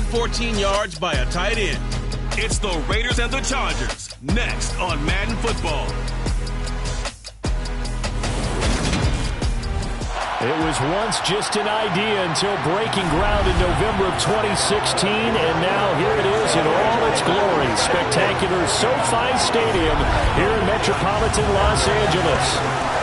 14 yards by a tight end. It's the Raiders and the Chargers, next on Madden Football. It was once just an idea until breaking ground in November of 2016, and now here it is in all its glory. Spectacular SoFi Stadium here in metropolitan Los Angeles.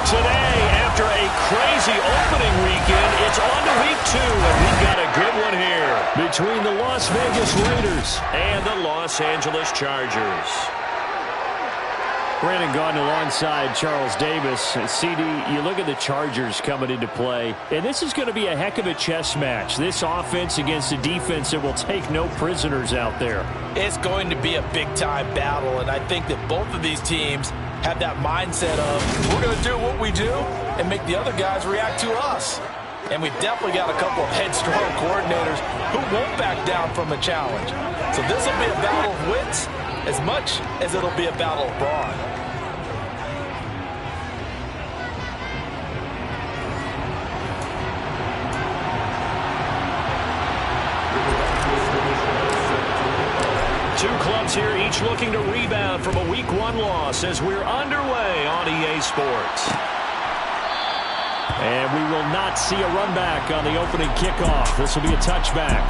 Today, after a crazy opening weekend, it's on to week 2, and we've got a good one here between the Las Vegas Raiders and the Los Angeles Chargers. Brandon Gaudin alongside Charles Davis. CD, you look at the Chargers coming into play, and this is going to be a heck of a chess match. This offense against a defense that will take no prisoners out there. It's going to be a big-time battle, and I think that both of these teams have that mindset of we're going to do what we do and make the other guys react to us. And we've definitely got a couple of headstrong coordinators who won't back down from a challenge. So this will be a battle of wits as much as it'll be a battle of brawn. Two clubs here, each looking to rebound from a Week 1 loss as we're underway on EA Sports. And we will not see a run back on the opening kickoff. This will be a touchback.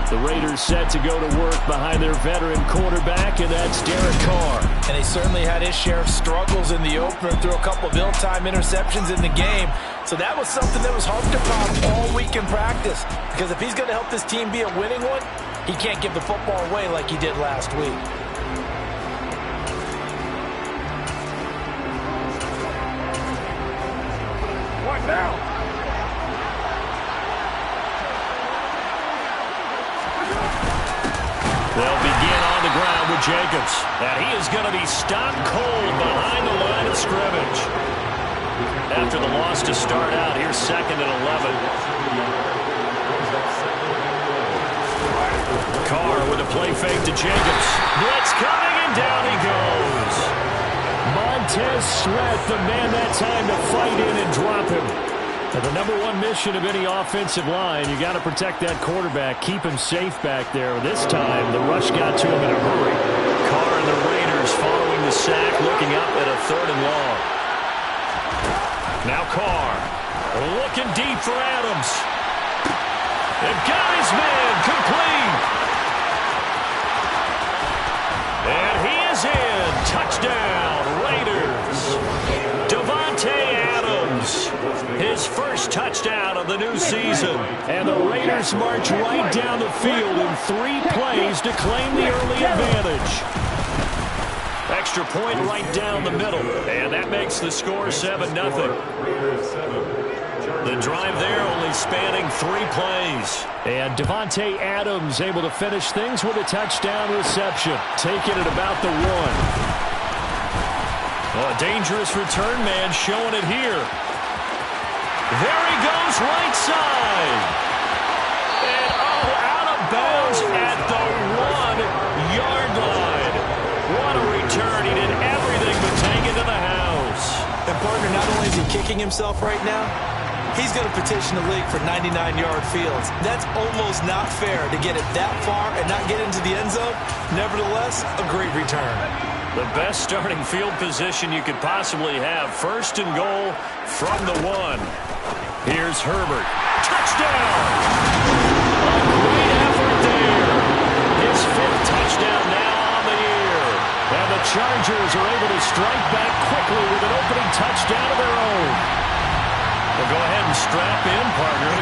The Raiders set to go to work behind their veteran quarterback, and that's Derek Carr. And he certainly had his share of struggles in the opener, threw a couple of ill-timed interceptions in the game. So that was something that was harped upon all week in practice. Because if he's going to help this team be a winning one, he can't give the football away like he did last week. What now? They'll begin on the ground with Jacobs. And he is going to be stopped cold behind the line of scrimmage. After the loss to start out, here's 2nd and 11. Carr with a play fake to Jacobs. Blitz coming, and down he goes. Montez Sweat, the man that time to fight in and drop him. And the number one mission of any offensive line, you got to protect that quarterback, keep him safe back there. This time, the rush got to him in a hurry. Carr and the Raiders following the sack, looking up at a 3rd and long. Now Carr, looking deep for Adams. They've got his man, complete. And he is in. Touchdown, Raiders. Devontae Adams, his first touchdown of the new season. And the Raiders march right down the field in 3 plays to claim the early advantage. Extra point right down the middle. And that makes the score 7-0. The drive there only spanning 3 plays. And Devontae Adams able to finish things with a touchdown reception. Taking it about the 1. Oh, a dangerous return man showing it here. There he goes, right side. And out of bounds at the 1-yard line. What a return. He did everything but take it to the house. And partner, not only is he kicking himself right now, he's going to petition the league for 99-yard fields. That's almost not fair to get it that far and not get into the end zone. Nevertheless, a great return. The best starting field position you could possibly have. 1st and goal from the 1. Here's Herbert. Touchdown! A great effort there. His 5th touchdown now on the year. And the Chargers are able to strike back quickly with an opening touchdown of their own. Well, go ahead and strap in, partner.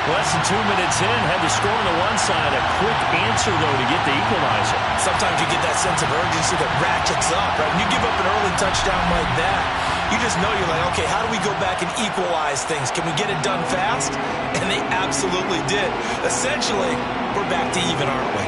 Less than 2 minutes in, had the score on the one side. A quick answer, though, to get the equalizer. Sometimes you get that sense of urgency that ratchets up, right? When you give up an early touchdown like that, you just know you're like, okay, how do we go back and equalize things? Can we get it done fast? And they absolutely did. Essentially, we're back to even, aren't we?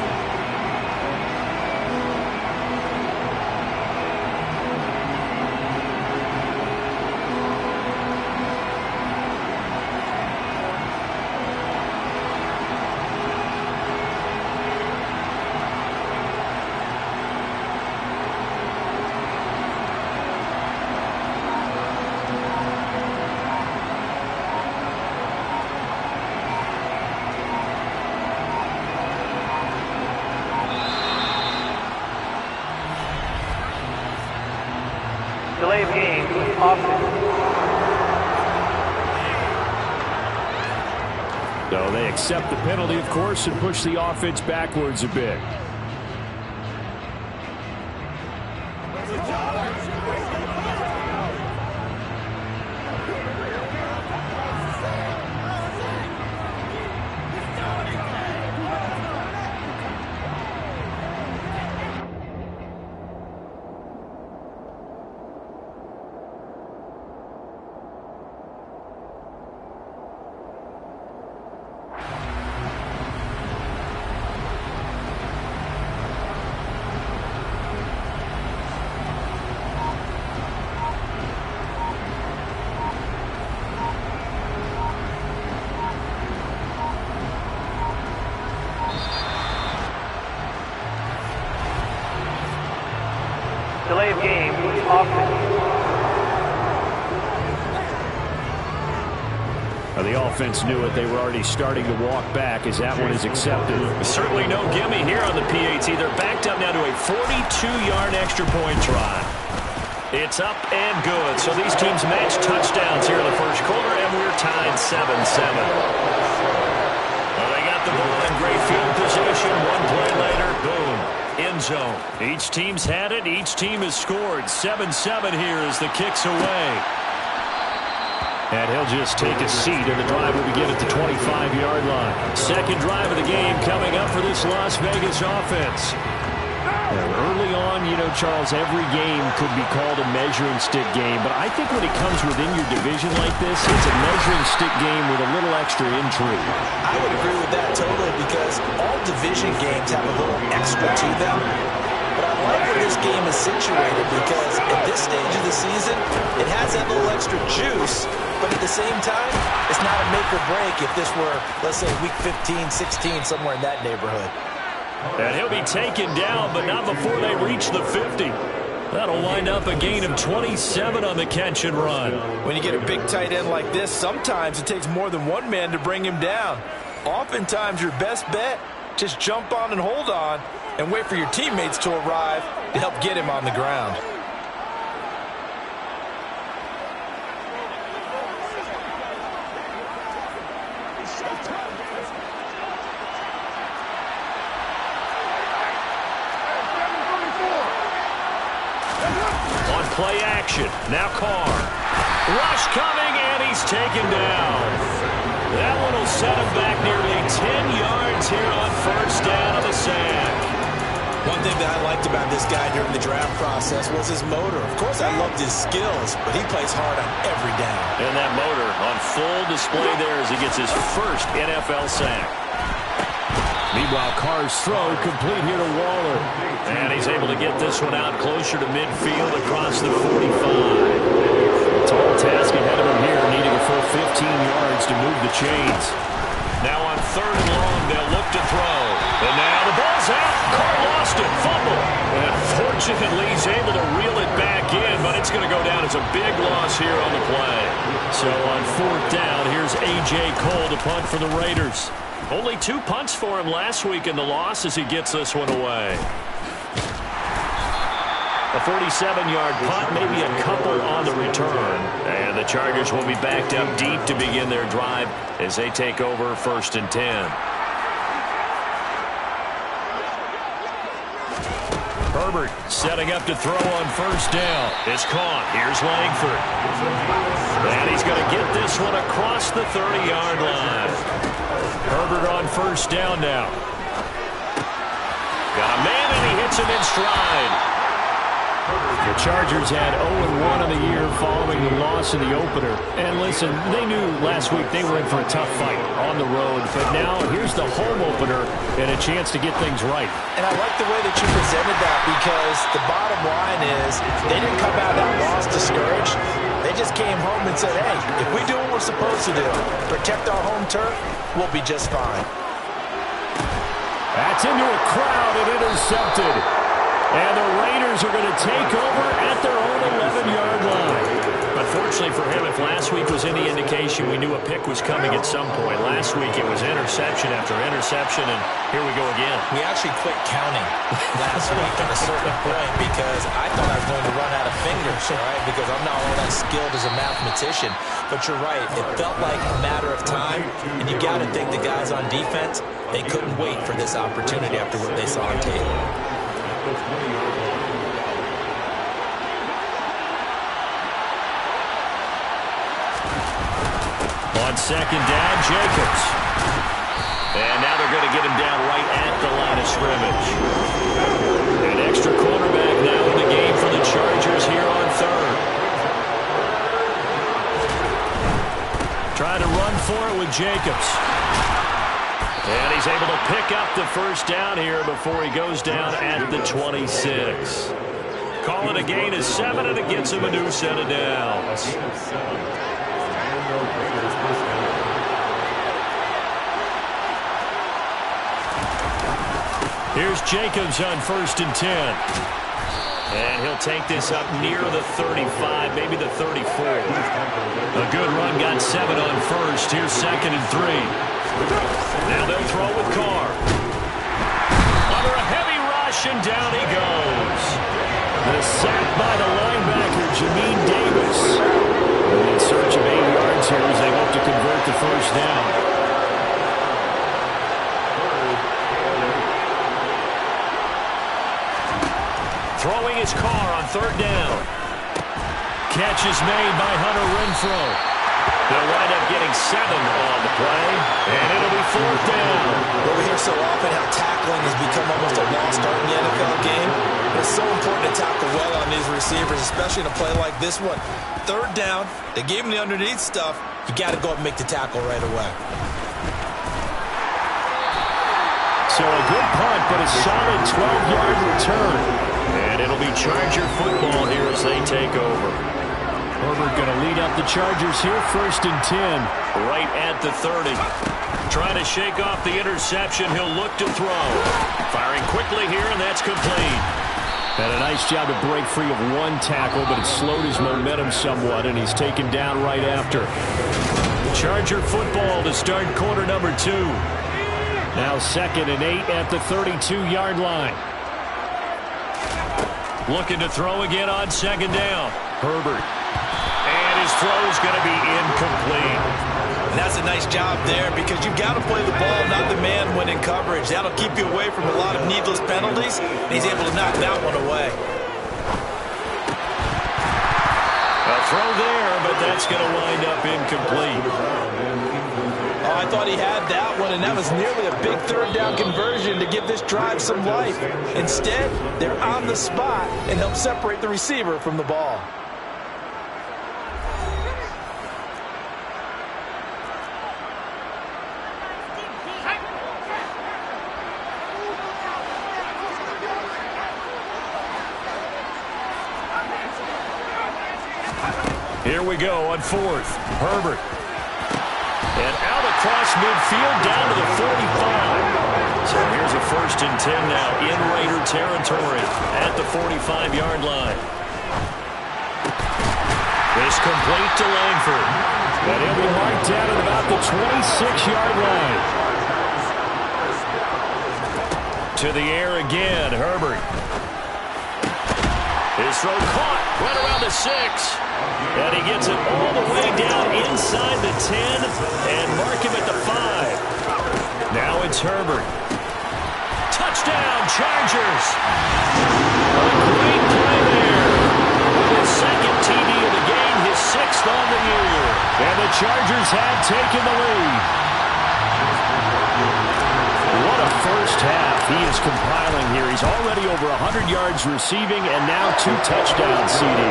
Delay of game, offense. So they accept the penalty, of course, and push the offense backwards a bit. Delay of game, offense. The offense knew it. They were already starting to walk back as that one is accepted. Certainly no gimme here on the PAT. They're backed up now to a 42-yard extra point try. It's up and good. So these teams match touchdowns here in the first quarter, and we're tied 7-7. Well, they got the ball in great field position. One play later, boom, end zone. Each team's had it. Each team has scored. 7-7 here as the kick's away. And he'll just take a seat, and the drive will begin at the 25-yard line. Second drive of the game coming up for this Las Vegas offense. Early on, you know, Charles, every game could be called a measuring stick game, but I think when it comes within your division like this, it's a measuring stick game with a little extra intrigue. I would agree with that totally because all division games have a little extra to them. But I like where this game is situated because at this stage of the season, it has that little extra juice. But at the same time, it's not a make or break if this were, let's say, week 15, 16, somewhere in that neighborhood. And he'll be taken down, but not before they reach the 50. That'll wind up a gain of 27 on the catch and run. When you get a big tight end like this, sometimes it takes more than one man to bring him down. Oftentimes, your best bet, just jump on and hold on and wait for your teammates to arrive to help get him on the ground. Play action. Now Carr. Rush coming, and he's taken down. That one will set him back nearly 10 yards here on first down of the sack. One thing that I liked about this guy during the draft process was his motor. Of course, I loved his skills, but he plays hard on every down. And that motor on full display there as he gets his first NFL sack. Meanwhile, Carr's throw complete here to Waller. And he's able to get this one out closer to midfield across the 45. Tall task ahead of him here, needing a full 15 yards to move the chains. Now on third and long, they'll look to throw. And now the ball's out. Carr lost it. Fumble. And fortunately, he's able to reel it back in, but it's going to go down as a big loss here on the play. So on fourth down, here's A.J. Cole to punt for the Raiders. Only 2 punts for him last week in the loss as he gets this one away. A 47-yard punt, maybe a couple on the return. And the Chargers will be backed up deep to begin their drive as they take over first and 10. Herbert setting up to throw on first down. It's caught. Here's Langford. And he's going to get this one across the 30-yard line. Herbert on first down now. Got a man, and he hits him in stride. The Chargers had 0-1 on the year following the loss in the opener. And listen, they knew last week they were in for a tough fight on the road. But now here's the home opener and a chance to get things right. And I like the way that you presented that because the bottom line is they didn't come out of that loss discouraged. They just came home and said, hey, if we do what we're supposed to do, protect our home turf, we'll be just fine. That's into a crowd and intercepted. And the Raiders are going to take over at their own 11-yard line. But Unfortunately for him, if last week was any indication, we knew a pick was coming at some point. Last week it was interception after interception, and here we go again. We actually quit counting last week at a certain point because I thought I was going to run out of fingers, right? Because I'm not all that skilled as a mathematician. But you're right. It felt like a matter of time, and you got to think the guys on defense, they couldn't wait for this opportunity after what they saw on tape. On second down, Jacobs. And now they're going to get him down right at the line of scrimmage. An extra quarterback now in the game for the Chargers here on third. Trying to run for it with Jacobs. And he's able to pick up the first down here before he goes down at the 26. Call it a gain of 7, and it gets him a new set of downs. Here's Jacobs on 1st and 10. And he'll take this up near the 35, maybe the 34. A good run, got 7 on 1st. Here's 2nd and 3. Now they'll throw with Carr. Under a heavy rush, and down he goes. The sack by the linebacker, Jamin Davis. In search of 8 yards here as they hope to convert the first down. Throwing his Carr on 3rd down. Catch is made by Hunter Renfrow. They'll wind up getting 7 on the play, and it'll be 4th down. Well, we hear so often how tackling has become almost a lost art in the NFL game. It's so important to tackle well on these receivers, especially in a play like this one. 3rd down, they gave him the underneath stuff. You got to go up and make the tackle right away. So a good punt, but a solid 12-yard return. And it'll be Charger football here as they take over. Herbert going to lead up the Chargers here, 1st and 10. Right at the 30. Trying to shake off the interception. He'll look to throw. Firing quickly here, and that's complete. Had a nice job to break free of 1 tackle, but it slowed his momentum somewhat, and he's taken down right after. Charger football to start quarter number 2. Now 2nd and 8 at the 32-yard line. Looking to throw again on 2nd down. Herbert. And his throw is going to be incomplete. And that's a nice job there because you've got to play the ball, not the man when in coverage. That'll keep you away from a lot of needless penalties. And he's able to knock that one away. A throw there, but that's going to wind up incomplete. Oh, I thought he had that one, and that was nearly a big 3rd down conversion to give this drive some life. Instead, they're on the spot and help separate the receiver from the ball. Here we go on 4th. Herbert. And out across midfield down to the 45. So here's a 1st and 10 now in Raider territory at the 45-yard line. This complete to Langford. And he'll be marked down at about the 26-yard line. To the air again, Herbert. His throw caught right around the 6. And he gets it all the way down inside the 10 and mark him at the 5. Now it's Herbert. Touchdown, Chargers. A great play there. His 2nd TD of the game, his 6th on the year. And the Chargers have taken the lead. What a first half he is compiling here. He's already over 100 yards receiving and now 2 touchdowns, CD.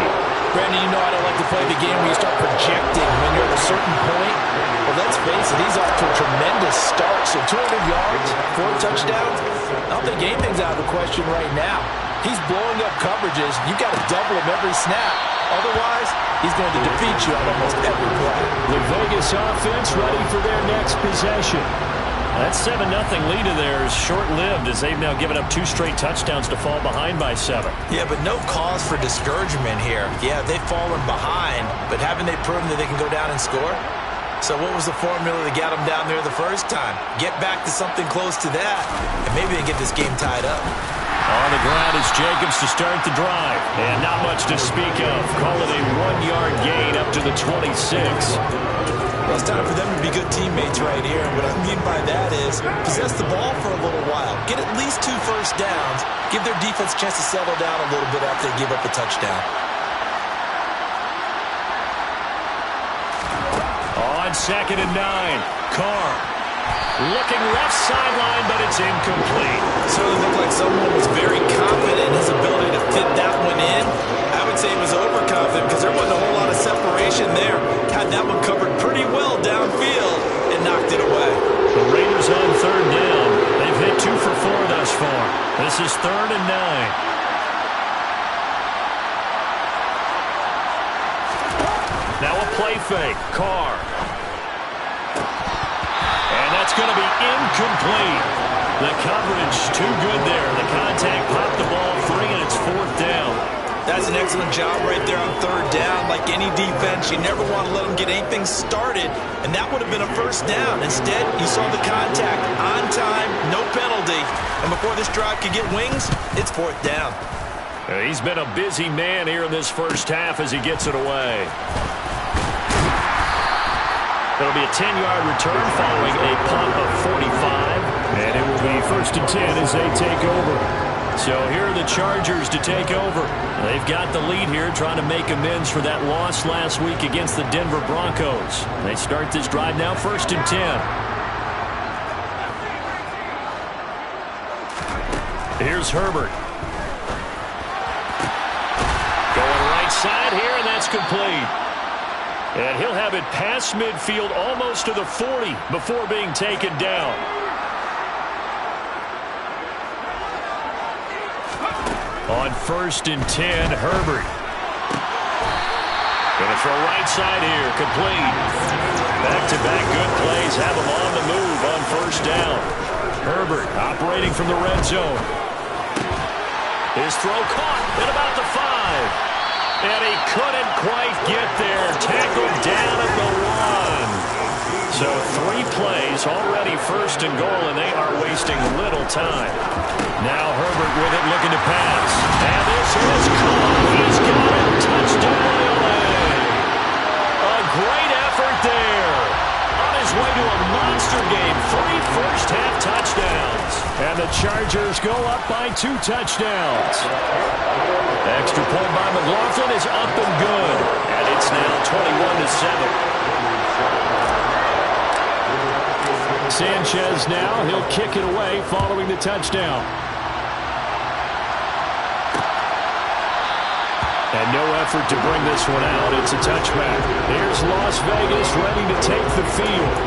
Brandon, you know I don't like to play the game where you start projecting when you're at a certain point. Well, let's face it, he's off to a tremendous start. So 200 yards, 4 touchdowns. I don't think anything's out of the question right now. He's blowing up coverages. You've got to double him every snap. Otherwise, he's going to defeat you on almost every play. The Vegas offense ready for their next possession. That 7-0 lead of theirs short-lived as they've now given up 2 straight touchdowns to fall behind by 7. Yeah, but no cause for discouragement here. Yeah, they've fallen behind, but haven't they proven that they can go down and score? So what was the formula that got them down there the first time? Get back to something close to that, and maybe they get this game tied up. On the ground is Jacobs to start the drive. And not much to speak of. Call it a 1-yard gain up to the 26. Well, it's time for them to be good teammates right here. And what I mean by that is possess the ball for a little while. Get at least 2 first downs. Give their defense a chance to settle down a little bit after they give up a touchdown. On 2nd and 9, Carr. Looking left sideline, but it's incomplete. Certainly looked like someone was very confident in his ability to fit that one in. I would say he was overconfident because there wasn't a whole lot of separation there. Had that one covered pretty well downfield and knocked it away. The Raiders on 3rd down. They've hit 2 for 4 thus far. This is 3rd and 9. Now a play fake. Carr. And that's going to be incomplete. The coverage too good there. The contact popped the ball free, and it's 4th down. That's an excellent job right there on 3rd down. Like any defense, you never want to let them get anything started, and that would have been a 1st down. Instead, you saw the contact on time, no penalty, and before this drive could get wings, it's 4th down. He's been a busy man here in this first half as he gets it away. It'll be a 10-yard return following a punt of 45. And it will be 1st and 10 as they take over. So here are the Chargers to take over. They've got the lead here, trying to make amends for that loss last week against the Denver Broncos. They start this drive now, 1st and 10. Here's Herbert. Going right side here, and that's complete. And he'll have it past midfield almost to the 40 before being taken down. On 1st and 10, Herbert. Going to throw right side here, complete. Back-to-back good plays have him on the move on 1st down. Herbert operating from the red zone. His throw caught at about the 5. And he couldn't quite get there. Tackled down at the 1. So 3 plays, already 1st and goal, and they are wasting little time. Now Herbert with it, looking to pass. And this is caught. He's got it. Touchdown, LA. A great effort there. On his way to a monster game. 3 first-half touchdowns. And the Chargers go up by 2 touchdowns. Extra point by McLaughlin is up and good. And it's now 21-7. Sanchez now, he'll kick it away following the touchdown. And no effort to bring this one out. It's a touchback. Here's Las Vegas ready to take the field.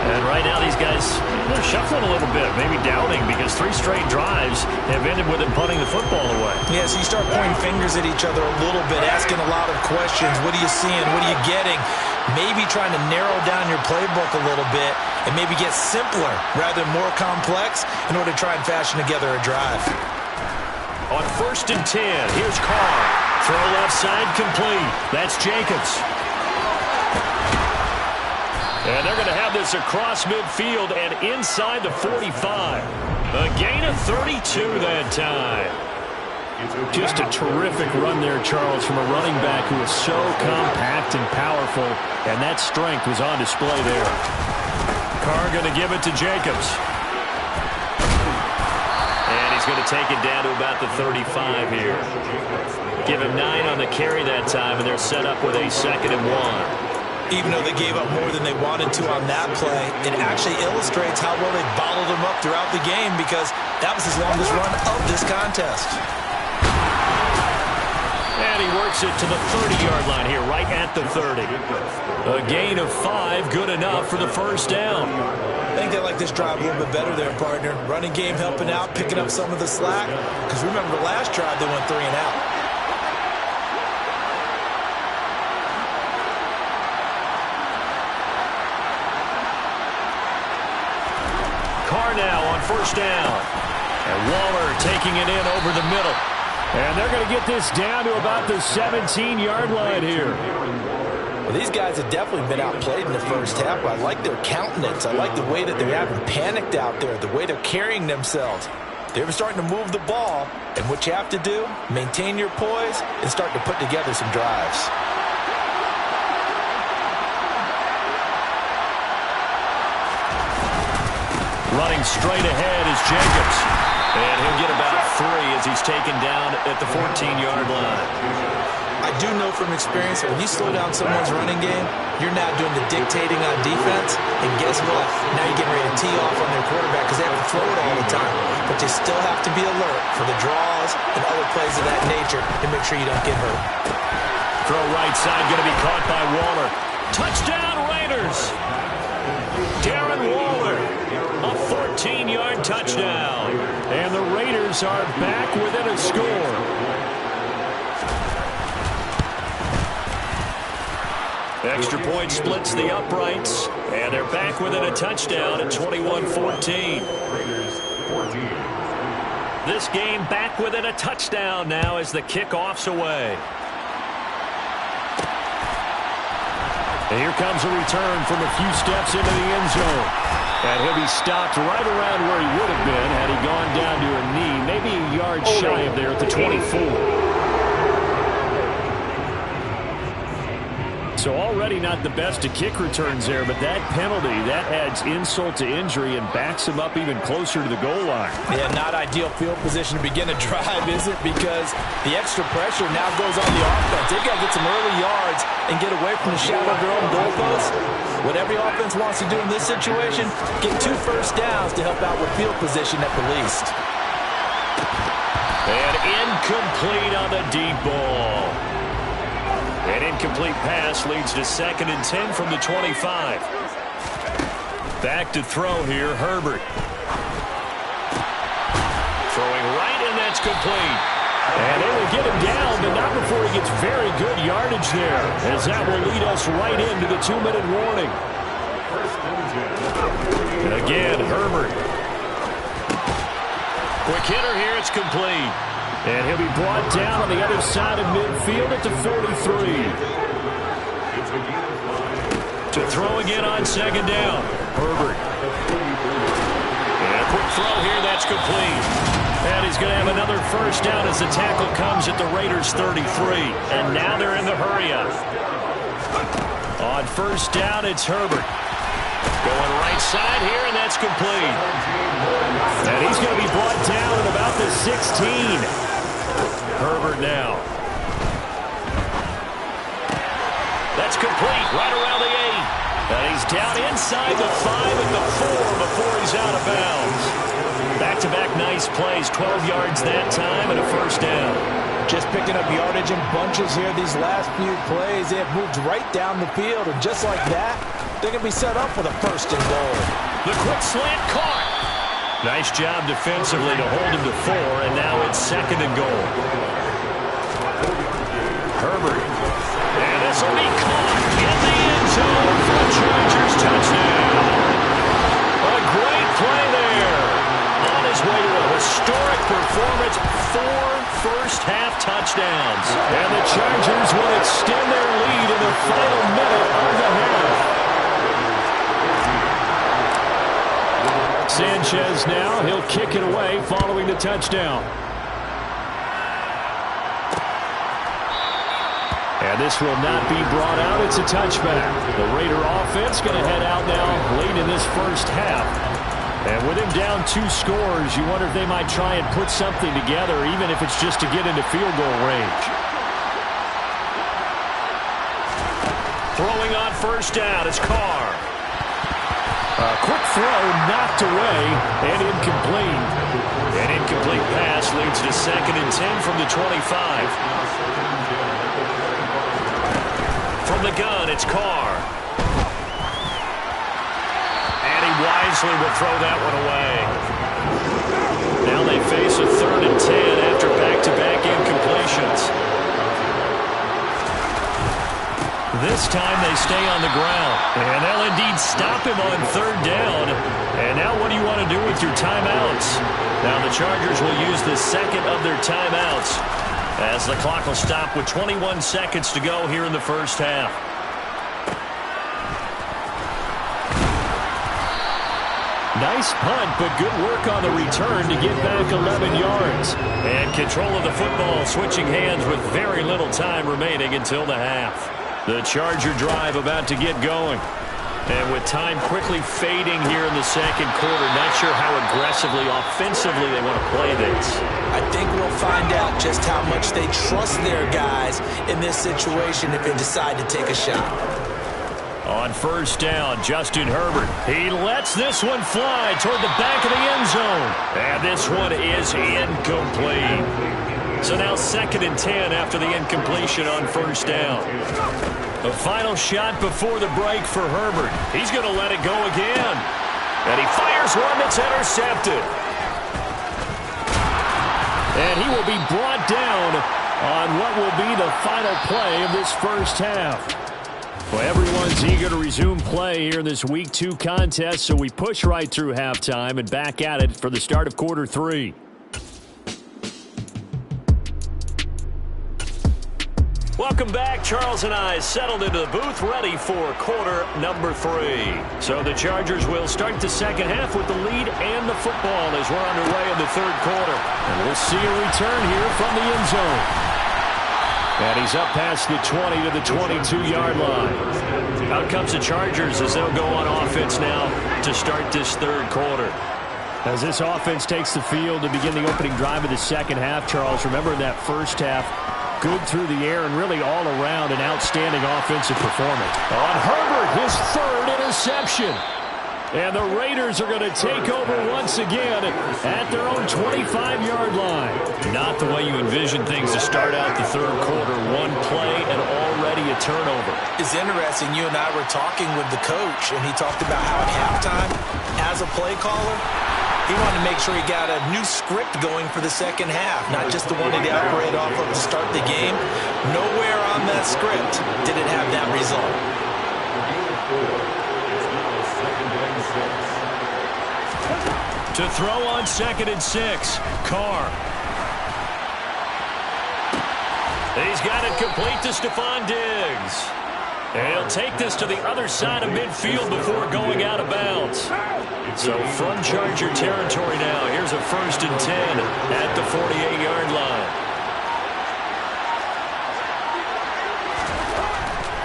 And right now these guys, they're shuffling a little bit, maybe doubting, because 3 straight drives have ended with them punting the football away. Yeah, so you start pointing fingers at each other a little bit, asking a lot of questions. What are you seeing? What are you getting? Maybe trying to narrow down your playbook a little bit and maybe get simpler rather than more complex in order to try and fashion together a drive. On 1st and 10, here's Carr. Throw left side complete. That's Jacobs. And they're going to have this across midfield and inside the 45. A gain of 32 that time. Just a terrific run there, Charles, from a running back who is so compact and powerful, and that strength was on display there. Carr going to give it to Jacobs. And he's going to take it down to about the 35 here. Give him 9 on the carry that time, and they're set up with a 2nd and 1. Even though they gave up more than they wanted to on that play, it actually illustrates how well they bottled them up throughout the game, because that was his longest run of this contest. And he works it to the 30-yard line here, right at the 30. A gain of 5, good enough for the 1st down. I think they like this drive a little bit better there, partner. Running game helping out, picking up some of the slack, because remember the last drive they went 3 and out. score now on first down. And Waller taking it in over the middle. And they're going to get this down to about the 17-yard line here. Well, these guys have definitely been outplayed in the first half. I like their countenance. I like the way that they're having panicked out there, the way they're carrying themselves. They're starting to move the ball, and what you have to do, maintain your poise and start to put together some drives. Running straight ahead is Jacobs. And he'll get about 3 as he's taken down at the 14-yard line. I do know from experience that when you slow down someone's running game, you're not doing the dictating on defense. And guess what? Now you're getting ready to tee off on their quarterback because they have to throw it all the time. But you still have to be alert for the draws and other plays of that nature to make sure you don't get hurt. Throw right side going to be caught by Waller. Touchdown Raiders! Darren Waller, a 14-yard touchdown. And the Raiders are back within a score. Extra point splits the uprights, and they're back within a touchdown at 21-14. This game back within a touchdown now as the kickoff's away. And here comes a return from a few steps into the end zone. And he'll be stopped right around where he would have been had he gone down to a knee, maybe a yard shy of there at the 24. So already not the best of kick returns there, but that penalty, that adds insult to injury and backs him up even closer to the goal line. Yeah, not ideal field position to begin a drive, is it? Because the extra pressure now goes on the offense. They've got to get some early yards and get away from the shadow of their own goalpost. What every offense wants to do in this situation, get 2 first downs to help out with field position at the least. And incomplete on the deep ball. An incomplete pass leads to 2nd and 10 from the 25. Back to throw here, Herbert. Throwing right, and that's complete. And they will get him down, but not before he gets very good yardage there, as that will lead us right into the 2-minute warning. And again, Herbert. Quick hitter here, it's complete. And he'll be brought down on the other side of midfield at the 43. To throw again on 2nd down. Herbert. And a quick throw here, that's complete. And he's going to have another first down as the tackle comes at the Raiders' 33. And now they're in the hurry-up. On first down, it's Herbert. Going right side here, and that's complete. And he's going to be brought down at about the 16. Herbert now. That's complete, right around the 8. And he's down inside the 5 at the 4 before he's out of bounds. Back-to-back nice plays, 12 yards that time and a first down. Just picking up yardage in bunches here these last few plays. They have moved right down the field, and just like that, they're going to be set up for the 1st and goal. The quick slant caught. Nice job defensively to hold him to 4, and now it's 2nd and goal. Herbert. And this will be caught in the end zone for a Chargers touchdown. A great play there. On his way to a historic performance, 4 first-half touchdowns. And the Chargers will extend their lead in the final minute of the half. Sanchez now, he'll kick it away following the touchdown. And this will not be brought out. It's a touchback. The Raider offense going to head out now late in this first half. And with him down 2 scores, you wonder if they might try and put something together, even if it's just to get into field goal range. Throwing on first down, it's Carr. A quick throw knocked away and incomplete. An incomplete pass leads to 2nd and 10 from the 25. From the gun, it's Carr. And he wisely will throw that one away. Now they face a 3rd and 10 after back-to-back incompletions. This time they stay on the ground. And they'll indeed stop him on third down. And now what do you want to do with your timeouts? Now the Chargers will use the second of their timeouts as the clock will stop with 21 seconds to go here in the first half. Nice punt, but good work on the return to get back 11 yards. And control of the football switching hands with very little time remaining until the half. The Charger drive about to get going. And with time quickly fading here in the second quarter, not sure how aggressively, offensively they want to play this. I think we'll find out just how much they trust their guys in this situation if they decide to take a shot. On first down, Justin Herbert. He lets this one fly toward the back of the end zone. And this one is incomplete. So now 2nd and 10 after the incompletion on first down. The final shot before the break for Herbert. He's going to let it go again. And he fires one that's intercepted. And he will be brought down on what will be the final play of this first half. Well, everyone's eager to resume play here in this Week 2 contest, so we push right through halftime and back at it for the start of quarter 3. Welcome back. Charles and I settled into the booth, ready for quarter number 3. So the Chargers will start the second half with the lead and the football as we're underway in the third quarter. And we'll see a return here from the end zone. And he's up past the 20 to the 22-yard line. Out comes the Chargers as they'll go on offense now to start this third quarter. As this offense takes the field to begin the opening drive of the second half, Charles, remember in that first half, good through the air and really all around an outstanding offensive performance. On Herbert, his 3rd interception. And the Raiders are going to take over once again at their own 25-yard line. Not the way you envision things to start out the third quarter. One play and already a turnover. It's interesting. You and I were talking with the coach, and he talked about how at halftime, as a play caller, he wanted to make sure he got a new script going for the second half, not just the one he'd operate off of to start the game. Nowhere on that script did it have that result. To throw on 2nd and 6, Carr. He's got it complete to Stephon Diggs. And he'll take this to the other side of midfield before going out of bounds. So from Charger territory now, here's a 1st and 10 at the 48-yard line.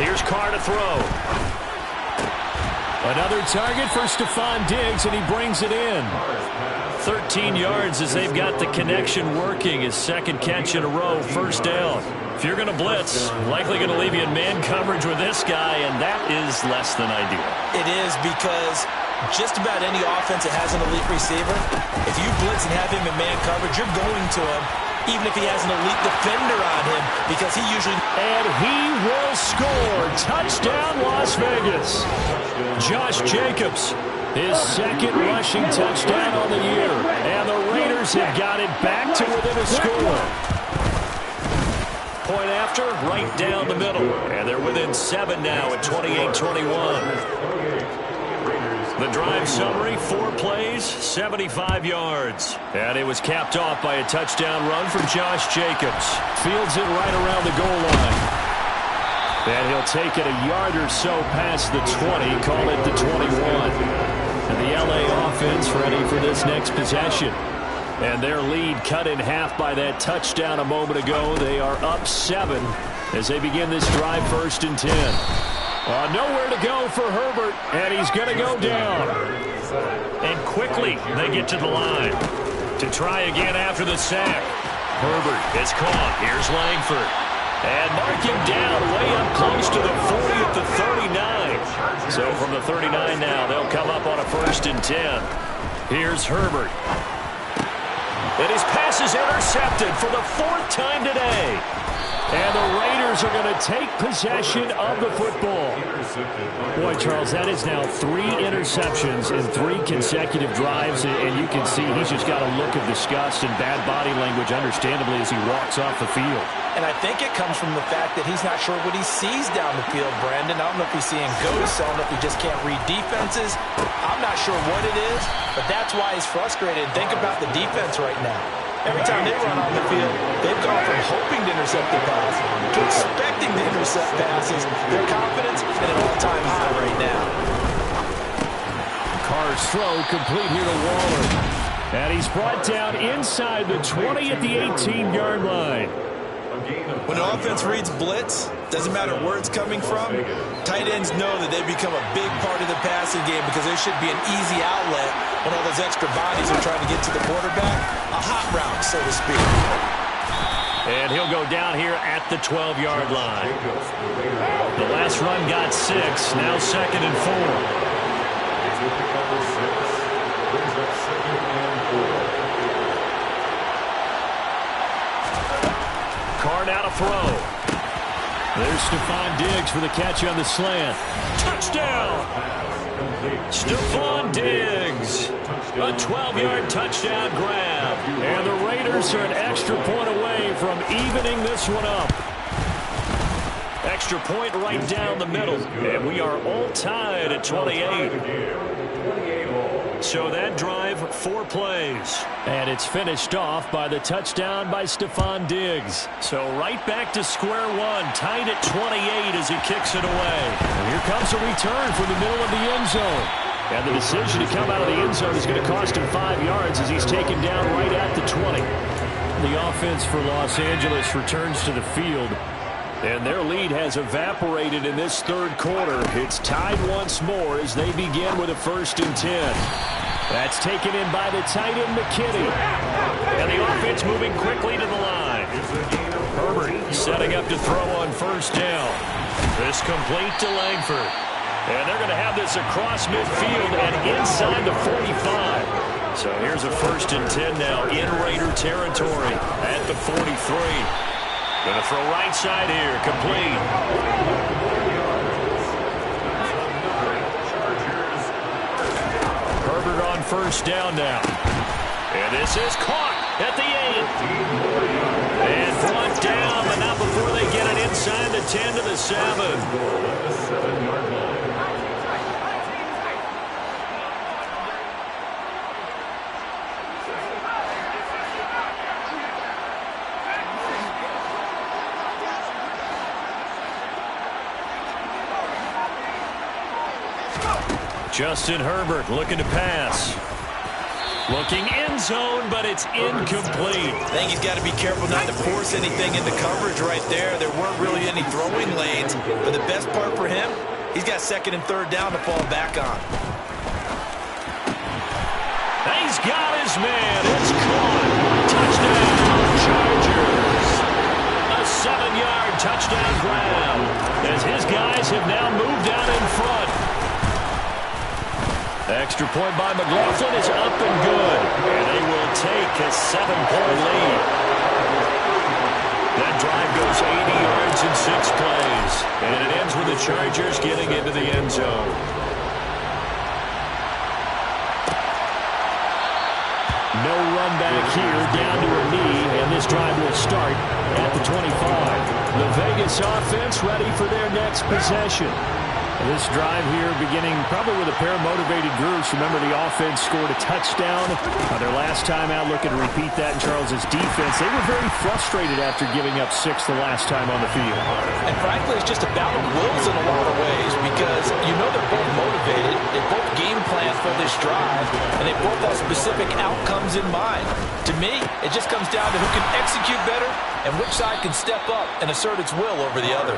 Here's Carr to throw. Another target for Stephon Diggs, and he brings it in. 13 yards as they've got the connection working. His 2nd catch in a row, 1st down. If you're going to blitz, likely going to leave you in man coverage with this guy, and that is less than ideal. It is because just about any offense that has an elite receiver, if you blitz and have him in man coverage, you're going to him, even if he has an elite defender on him, because he usually... And he will score. Touchdown, Las Vegas. Josh Jacobs, his 2nd rushing touchdown on the year. And the Raiders have got it back to within a score. Point after, right down the middle. And they're within 7 now at 28-21. The drive summary, 4 plays, 75 yards. And it was capped off by a touchdown run from Josh Jacobs. Fields it right around the goal line. And he'll take it a yard or so past the 20, call it the 21. And the LA offense ready for this next possession. And their lead cut in half by that touchdown a moment ago. They are up 7 as they begin this drive, 1st and 10. Nowhere to go for Herbert, and he's going to go down. And quickly they get to the line to try again after the sack. Herbert is caught. Here's Langford. And mark him down way up close to the 40 at the 39. So from the 39 now, they'll come up on a 1st and 10. Here's Herbert. And his pass is intercepted for the 4th time today. And the Raiders are going to take possession of the football. Boy, Charles, that is now 3 interceptions in 3 consecutive drives, and you can see he's just got a look of disgust and bad body language, understandably, as he walks off the field. And I think it comes from the fact that he's not sure what he sees down the field, Brandon. I don't know if he's seeing ghosts. I don't know if he just can't read defenses. I'm not sure what it is, but that's why he's frustrated. Think about the defense right now. Every time they run on the field, they've gone from hoping to intercept the pass to expecting to intercept passes. Their confidence at an all-time high right now. Carr's throw complete here to Waller. And he's brought down inside the 20 at the 18-yard line. When an offense reads blitz, doesn't matter where it's coming from, tight ends know that they become a big part of the passing game because there should be an easy outlet when all those extra bodies are trying to get to the quarterback. A hot route, so to speak. And he'll go down here at the 12-yard line. The last run got 6, now 2nd and 4. Carr now to throw. There's Stephon Diggs for the catch on the slant. Touchdown! Stephon Diggs. A 12-yard touchdown grab. And the Raiders are an extra point away from evening this one up. Extra point right down the middle. And we are all tied at 28. So that drive, 4 plays. And it's finished off by the touchdown by Stephon Diggs. So right back to square one, tied at 28 as he kicks it away. And here comes a return from the middle of the end zone. And the decision to come out of the end zone is going to cost him 5 yards as he's taken down right at the 20. The offense for Los Angeles returns to the field. And their lead has evaporated in this 3rd quarter. It's tied once more as they begin with a 1st and 10. That's taken in by the tight end, McKinney. And the offense moving quickly to the line. Herbert setting up to throw on 1st down. This complete to Langford. And they're going to have this across midfield and inside the 45. So here's a 1st and 10 now in Raider territory at the 43. Going to throw right side here, complete. Herbert on 1st down now. And this is caught at the 8. And brought down, but not before they get it inside the 10 to the 7. Justin Herbert looking to pass. Looking end zone, but it's incomplete. I think he's got to be careful not to force anything into coverage right there. There weren't really any throwing lanes. But the best part for him, he's got 2nd and 3rd down to fall back on. He's got his man. It's caught. Touchdown, Chargers. A 7-yard touchdown grab as his guys have now moved out in front. Extra point by McLaughlin is up and good. And they will take a 7-point lead. That drive goes 80 yards in 6 plays. And it ends with the Chargers getting into the end zone. No run back here, down to a knee, and this drive will start at the 25. The Vegas offense ready for their next possession. This drive here beginning probably with a pair of motivated groups. Remember, the offense scored a touchdown their last time out. Looking to repeat that in Charles's defense. They were very frustrated after giving up 6 the last time on the field. And frankly, it's just a battle of wills in a lot of ways because you know they're both motivated. They both game plan for this drive, and they both have specific outcomes in mind. To me, it just comes down to who can execute better and which side can step up and assert its will over the other.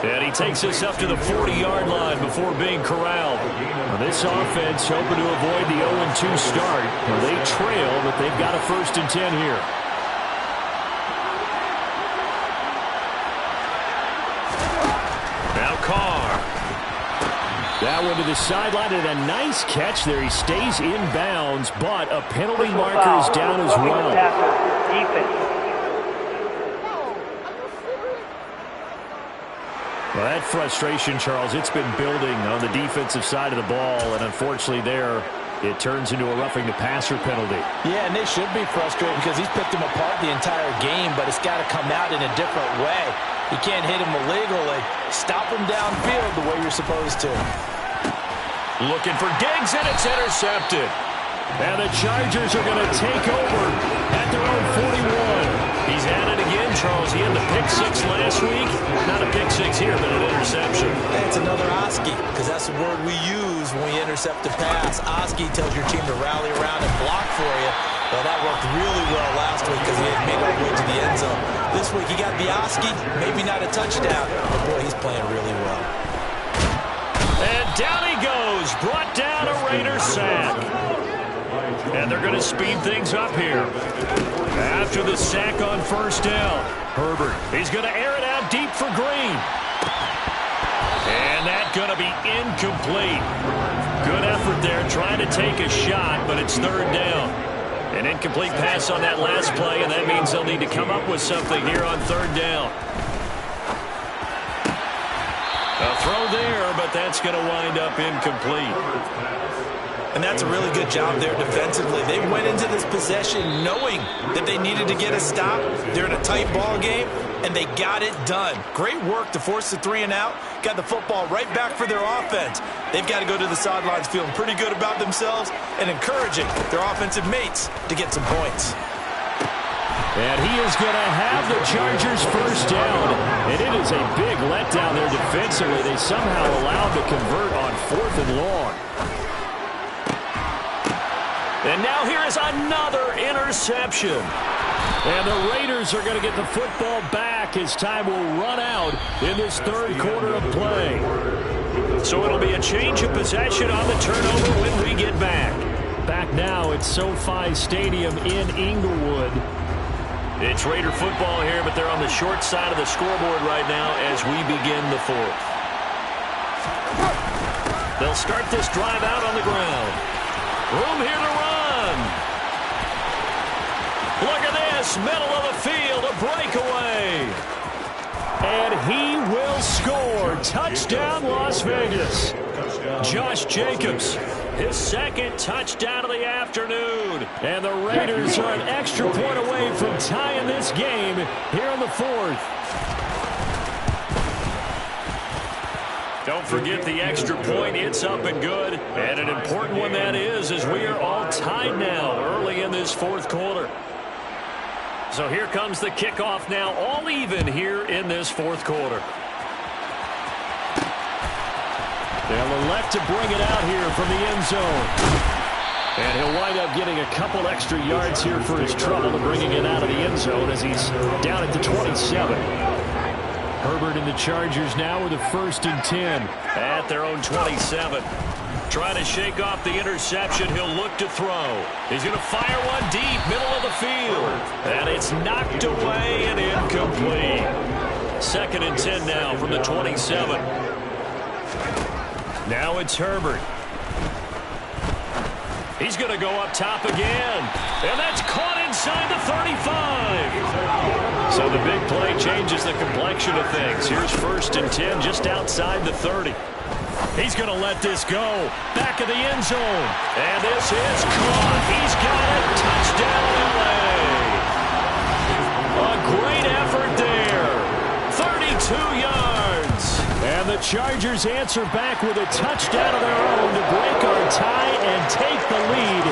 And he takes us up to the 40-yard line before being corralled. Well, this offense hoping to avoid the 0-2 start. Well, they trail, but they've got a 1st and 10 here. Now Carr. That one to the sideline and a nice catch there. He stays in bounds, but a penalty marker is down as well. Well, that frustration, Charles, it's been building on the defensive side of the ball, and unfortunately there, it turns into a roughing the passer penalty. Yeah, and they should be frustrated because he's picked them apart the entire game, but it's got to come out in a different way. You can't hit him illegally. Stop him downfield the way you're supposed to. Looking for Diggs, and it's intercepted. And the Chargers are going to take over at their own 41. He's at it again, Charles. He had the pick six last week. Not a pick six here, but an interception. That's another Oski, because that's the word we use when we intercept a pass. Oski tells your team to rally around and block for you. Well, that worked really well last week because he had made it all the way to the end zone. This week he got the Oski, maybe not a touchdown, but boy, he's playing really well. And down he goes, brought down a Raider sack. And they're going to speed things up here. After the sack on first down, Herbert, he's going to air it out deep for Green. And that's going to be incomplete. Good effort there, trying to take a shot, but it's third down. An incomplete pass on that last play, and that means they'll need to come up with something here on third down. A throw there, but that's going to wind up incomplete. And that's a really good job there defensively. They went into this possession knowing that they needed to get a stop. They're in a tight ball game, and they got it done. Great work to force the 3 and out. Got the football right back for their offense. They've got to go to the sidelines feeling pretty good about themselves and encouraging their offensive mates to get some points. And he is going to have the Chargers first down. And it is a big letdown there defensively. They somehow allowed to convert on 4th and long. And now here is another interception. And the Raiders are going to get the football back as time will run out in this third quarter of play. So it'll be a change of possession on the turnover when we get back. Back now at SoFi Stadium in Inglewood. It's Raider football here, but they're on the short side of the scoreboard right now as we begin the fourth. They'll start this drive out on the ground. Room here to run. Look at this, middle of the field, a breakaway. And he will score. Touchdown, Las Vegas. Josh Jacobs, his second touchdown of the afternoon. And the Raiders are an extra point away from tying this game here in the fourth. Don't forget the extra point. It's up and good. And an important one that is, as we are all tied now early in this fourth quarter. So here comes the kickoff now, all even here in this fourth quarter. They'll elect to bring it out here from the end zone. And he'll wind up getting a couple extra yards here for his trouble to bringing it out of the end zone as he's down at the 27. Herbert and the Chargers now with a 1st and 10 at their own 27. Trying to shake off the interception. He'll look to throw. He's going to fire one deep, middle of the field. And it's knocked away and incomplete. 2nd and 10 now from the 27. Now it's Herbert. He's going to go up top again. And that's caught inside the 35. So the big play changes the complexion of things. Here's 1st and 10 just outside the 30. He's going to let this go. Back of the end zone. And this is caught. He's got it. Touchdown, L.A. A great effort there. 32 yards. And the Chargers answer back with a touchdown of their own to break our tie and take the lead.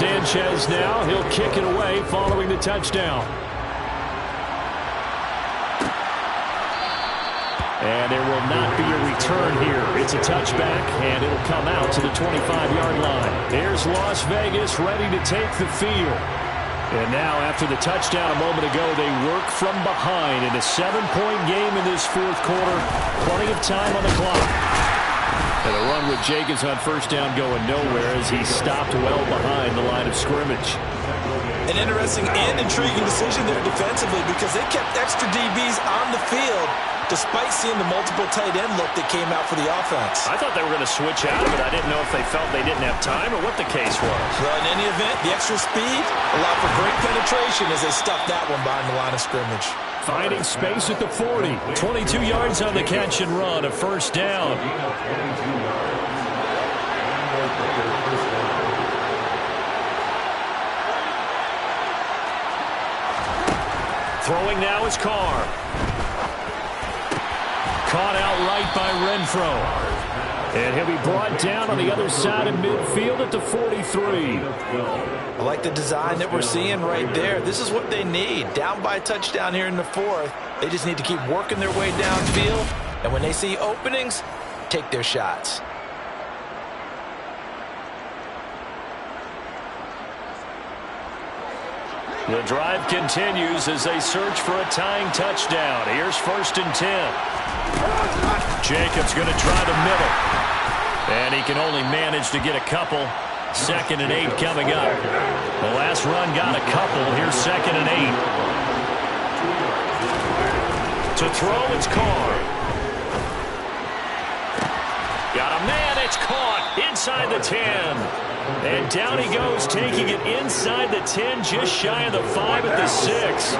Sanchez now. He'll kick it away following the touchdown. And there will not be a return here. It's a touchback, and it'll come out to the 25-yard line. Here's Las Vegas ready to take the field. And now, after the touchdown a moment ago, they work from behind in a 7-point game in this fourth quarter. Plenty of time on the clock. And the run with Jacobs on first down going nowhere as he stopped well behind the line of scrimmage. An interesting and intriguing decision there defensively because they kept extra DBs on the field despite seeing the multiple tight end look that came out for the offense. I thought they were going to switch out of it. I didn't know if they felt they didn't have time or what the case was. Well, in any event, the extra speed allowed for great penetration as they stuffed that one behind the line of scrimmage. Finding space at the 40. 22 yards on the catch and run, a first down. Throwing now is Carr. Caught out right by Renfro. And he'll be brought down on the other side of midfield at the 43. I like the design that we're seeing right there. This is what they need. Down by a touchdown here in the fourth. They just need to keep working their way downfield. And when they see openings, take their shots. The drive continues as they search for a tying touchdown. Here's 1st and 10. Jacobs going to try the middle. And he can only manage to get a couple. 2nd and 8 coming up. The last run got a couple. Here's 2nd and 8. To throw, it's Carr. Got a man. It's caught inside the 10. And down he goes, taking it inside the 10, just shy of the 5 at the 6.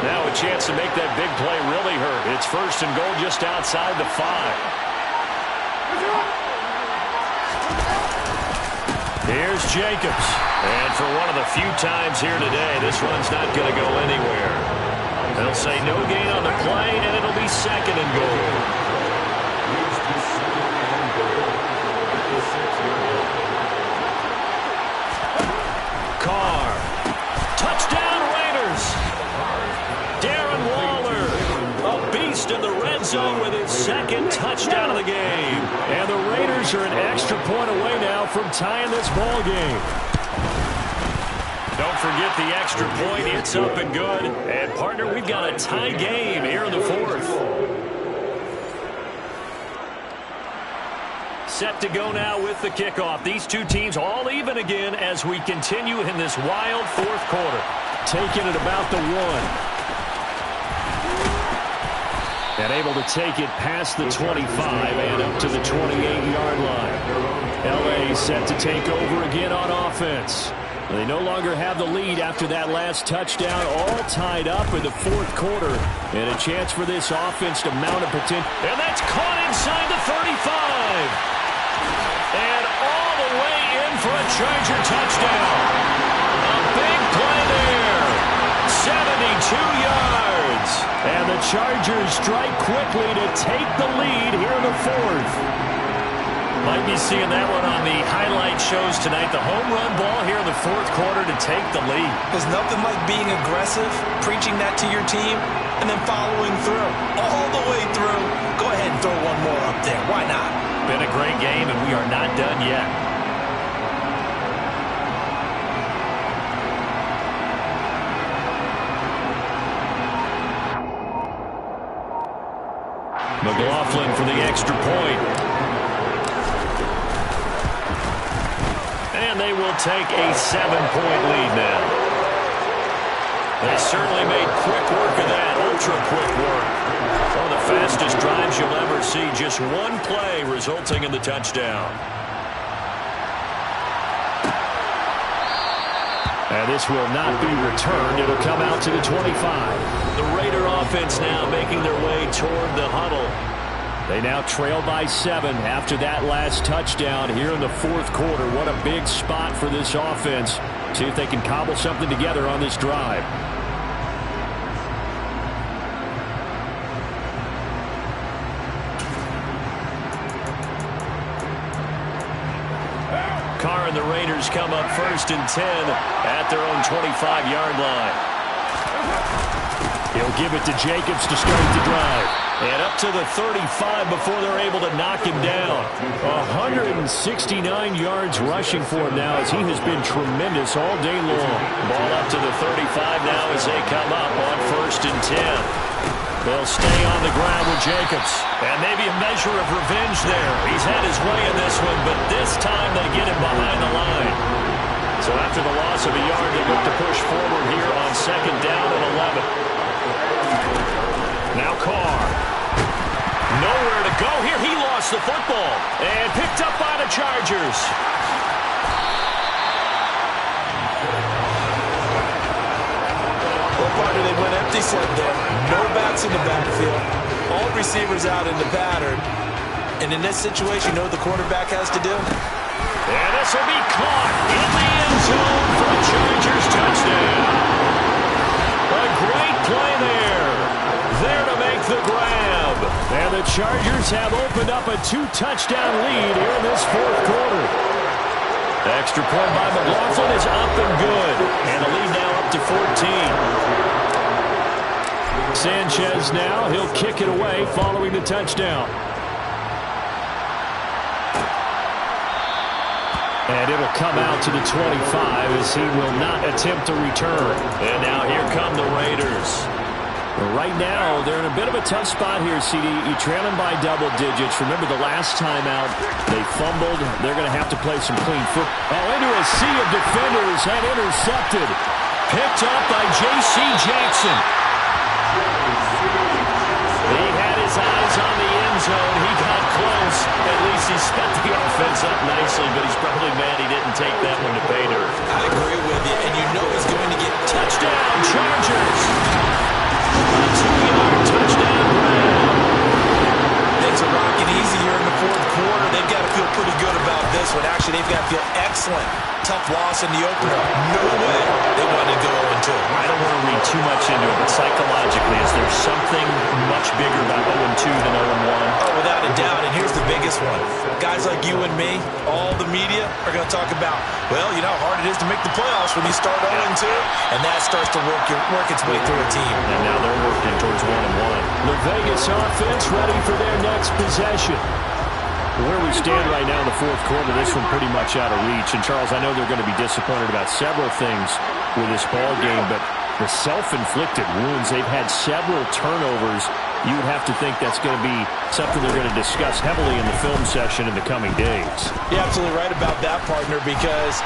Now a chance to make that big play really hurt. It's 1st and goal just outside the 5. Here's Jacobs. And for one of the few times here today, this one's not going to go anywhere. They'll say no gain on the play, and it'll be 2nd and goal. Carr. Touchdown Raiders. Darren Waller, a beast in the red zone with his 2nd touchdown of the game. And the Raiders are an extra point away now from tying this ball game. Don't forget the extra point. It's up and good. And partner, we've got a tie game here in the fourth. Set to go now with the kickoff. These two teams all even again as we continue in this wild fourth quarter. Taking it about the 1. And able to take it past the 25 and up to the 28-yard line. L.A. set to take over again on offense. They no longer have the lead after that last touchdown, all tied up in the fourth quarter. And a chance for this offense to mount a potential. And that's caught inside the 35. And all the way in for a Charger touchdown. A big play there. 72 yards. And the Chargers strike quickly to take the lead here in the fourth. Might be seeing that one on the highlight shows tonight. The home run ball here in the fourth quarter to take the lead. There's nothing like being aggressive, preaching that to your team, and then following through. All the way through. Go ahead and throw one more up there. Why not? Been a great game, and we are not done yet. McLaughlin for the extra point. And they will take a 7-point lead now. They certainly made quick work of that, ultra-quick work. One of the fastest drives you'll ever see, just one play resulting in the touchdown. And this will not be returned. It'll come out to the 25. The Raider offense now making their way toward the huddle. They now trail by 7 after that last touchdown here in the fourth quarter. What a big spot for this offense. See if they can cobble something together on this drive. Carr and the Raiders come up 1st and 10 at their own 25-yard line. He'll give it to Jacobs to start the drive. And up to the 35 before they're able to knock him down. 169 yards rushing for him now as he has been tremendous all day long. Ball up to the 35 now as they come up on 1st and 10. They'll stay on the ground with Jacobs. And maybe a measure of revenge there. He's had his way in this one, but this time they get him behind the line. So after the loss of a yard, they look to push forward here on 2nd down and 11. Now Carr. Nowhere to go here. He lost the football. And picked up by the Chargers. Well, partner, they went empty set there. No backs in the backfield. All receivers out in the pattern. And in this situation, you know what the quarterback has to do? And this will be caught in the end zone for a Chargers touchdown. A great play there. There to make the grab. And the Chargers have opened up a 2-touchdown lead here in this 4th quarter. The extra point by McLaughlin is up and good. And the lead now up to 14. Sanchez now, he'll kick it away following the touchdown. And it'll come out to the 25 as he will not attempt to return. And now here come the Raiders. Right now, they're in a bit of a tough spot here, CD. You trail them by double digits. Remember the last time out, they fumbled. They're going to have to play some clean foot. Oh, into a sea of defenders and intercepted. Picked up by J.C. Jackson. He had his eyes on the end zone. He got close. At least he sped the offense up nicely, but he's probably mad he didn't take that one to pay dirt. I agree with you, and you know he's going to get touchdown Chargers. A 2-yard touchdown grab. Things are rocking easy here in the 4th quarter. They've got to feel pretty good about this one. Actually, they've got to feel excellent. Tough loss in the opener. No way they wanted to go 0-2. I don't want to read too much into it, but psychologically, is there something much bigger about 0-2 than 0-1? Oh, without a doubt, and here's the biggest one. Guys like you and me, all the media, are going to talk about, well, you know how hard it is to make the playoffs when you start 0-2, and that starts to work its way through a team. And now they're working towards 1-1. The Vegas offense ready for their next possession. Where we stand right now in the 4th quarter, this one pretty much out of reach. And, Charles, I know they're going to be disappointed about several things with this ball game, but the self-inflicted wounds, they've had several turnovers. You would have to think that's going to be something they're going to discuss heavily in the film session in the coming days. You're absolutely right about that, partner, because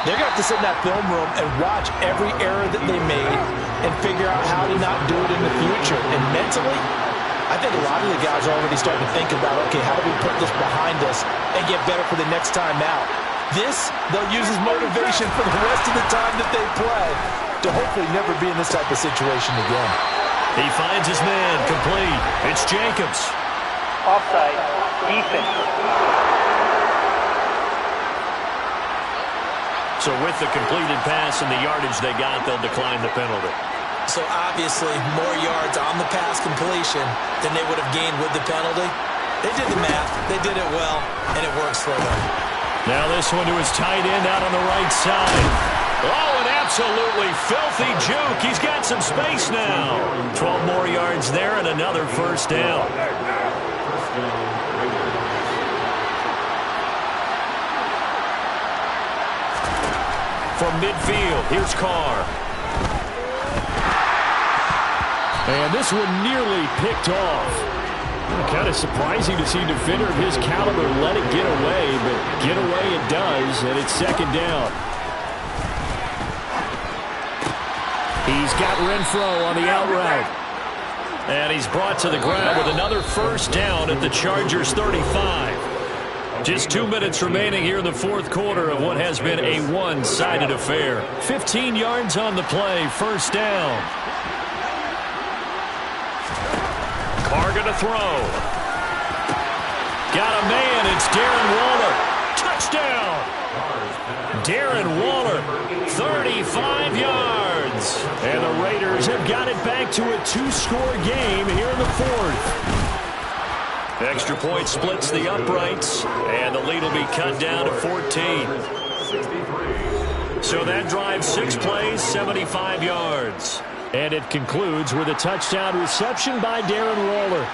they're going to have to sit in that film room and watch every error that they made and figure out how to not do it in the future. And mentally, I think a lot of the guys are already starting to think about, okay, how do we put this behind us and get better for the next time out? This, they'll use as motivation for the rest of the time that they play to hopefully never be in this type of situation again. He finds his man, complete. It's Jacobs. Offside, defense. So with the completed pass and the yardage they got, they'll decline the penalty. So obviously more yards on the pass completion than they would have gained with the penalty. They did the math. They did it well, and it works for them. Now this one to his tight end out on the right side. Oh, an absolutely filthy juke. He's got some space now. 12 more yards there and another 1st down. From midfield, here's Carr. And this one nearly picked off. Kind of surprising to see a defender of his caliber let it get away, but get away it does, and it's 2nd down. He's got Renfro on the out route. And he's brought to the ground with another 1st down at the Chargers 35. Just 2 minutes remaining here in the 4th quarter of what has been a one-sided affair. 15 yards on the play, 1st down. Carr going to throw. Got a man. It's Darren Waller. Touchdown. Darren Waller, 35 yards. And the Raiders have got it back to a 2-score game here in the 4th. Extra point splits the uprights, and the lead will be cut down to 14. So that drives 6 plays, 75 yards. And it concludes with a touchdown reception by Darren Waller.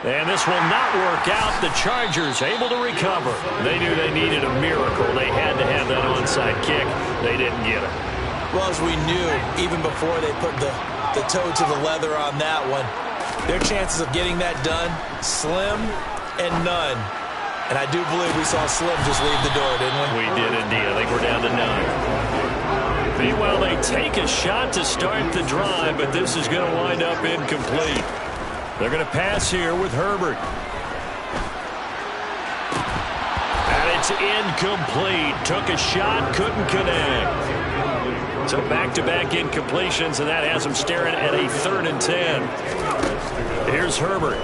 And this will not work out. The Chargers able to recover. They knew they needed a miracle. They had to have that onside kick. They didn't get it. Well, as we knew, even before they put the toe to the leather on that one, their chances of getting that done, slim and none. And I do believe we saw Slim just leave the door, didn't we? We did indeed. I think we're down to none. Meanwhile, they take a shot to start the drive, but this is going to wind up incomplete. They're going to pass here with Herbert. And it's incomplete. Took a shot, couldn't connect. So back-to-back incompletions, and that has them staring at a 3rd and 10. Here's Herbert.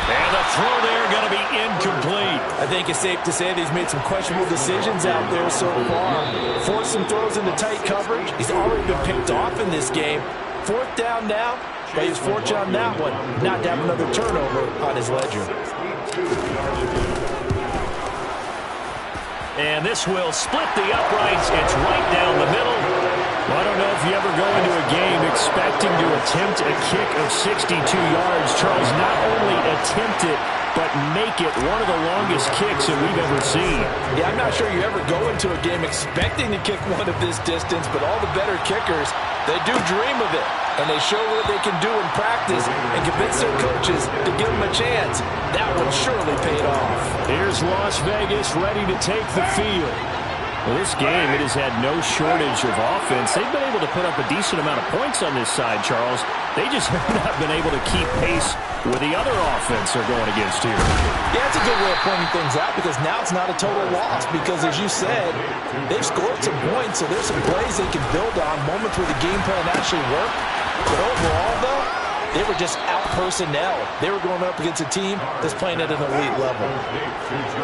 And the throw there going to be incomplete. I think it's safe to say that he's made some questionable decisions out there so far. Forced some throws into tight coverage. He's already been picked off in this game. 4th down now, but he's fortunate on that one not to have another turnover on his ledger. And this will split the uprights. It's right down the middle. Well, I don't know if you ever go into a game expecting to attempt a kick of 62 yards. Charles, not only attempt it, but make it one of the longest kicks that we've ever seen. Yeah, I'm not sure you ever go into a game expecting to kick one of this distance, but all the better kickers, they do dream of it, and they show what they can do in practice and convince their coaches to give them a chance. That one surely paid off. Here's Las Vegas ready to take the field. Well, this game, it has had no shortage of offense. They've been able to put up a decent amount of points on this side, Charles. They just have not been able to keep pace with the other offense they're going against here. Yeah, it's a good way of pointing things out because now it's not a total loss because, as you said, they've scored some points, so there's some plays they can build on, moments where the game plan actually worked. But overall, though, they were just out-personnel. They were going up against a team that's playing at an elite level.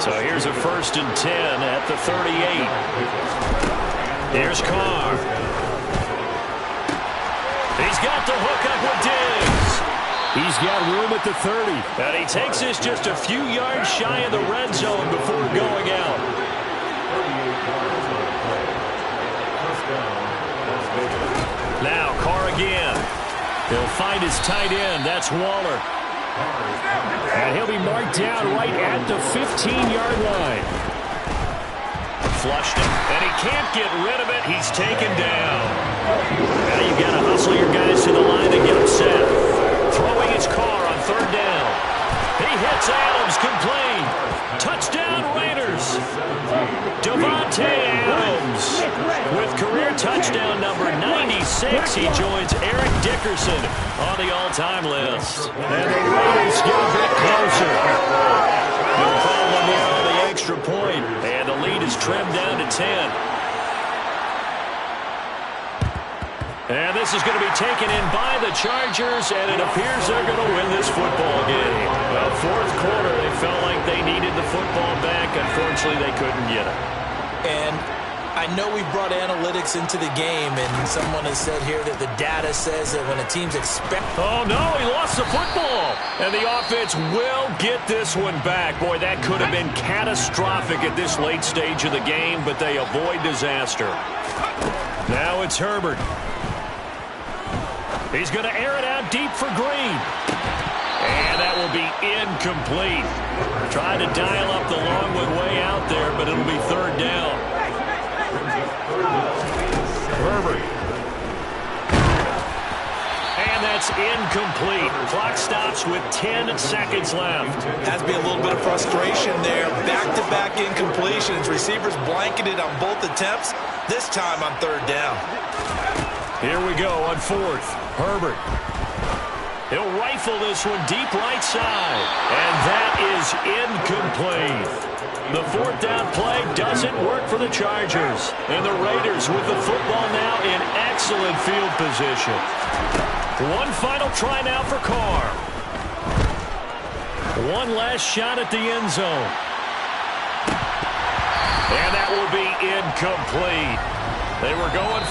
So here's a 1st and 10 at the 38. Here's Carr. He's got the hook up with Diggs. He's got room at the 30. And he takes this just a few yards shy of the red zone before going out. Now Carr again. He'll find his tight end. That's Waller. And he'll be marked down right at the 15-yard line. Flushed it, and he can't get rid of it. He's taken down. Now you've got to hustle your guys to the line and get them set. Throwing his Carr on 3rd down. He hits Adams, complete. Touchdown Raiders. Devontae Adams with career touchdown number 96. He joins Eric Dickerson on the all-time list. And the Raiders get a bit closer. No problem here on the extra point. And the lead is trimmed down to 10. And this is going to be taken in by the Chargers, and it appears they're going to win this football game. Well, 4th quarter, they felt like they needed the football back. Unfortunately, they couldn't get it. And I know we brought analytics into the game, and someone has said here that the data says that when a team's Oh, no, he lost the football. And the offense will get this one back. Boy, that could have been catastrophic at this late stage of the game, but they avoid disaster. Now it's Herbert. He's going to air it out deep for Green. And that will be incomplete. Trying to dial up the long one way out there, but it'll be 3rd down. Herbert. And that's incomplete. Clock stops with 10 seconds left. Has to be a little bit of frustration there. Back-to-back incompletions. Receivers blanketed on both attempts. This time on 3rd down. Here we go on 4th. Herbert. He'll rifle this one deep right side. And that is incomplete. The 4th down play doesn't work for the Chargers. And the Raiders with the football now in excellent field position. One final try now for Carr. One last shot at the end zone. And that will be incomplete. They were going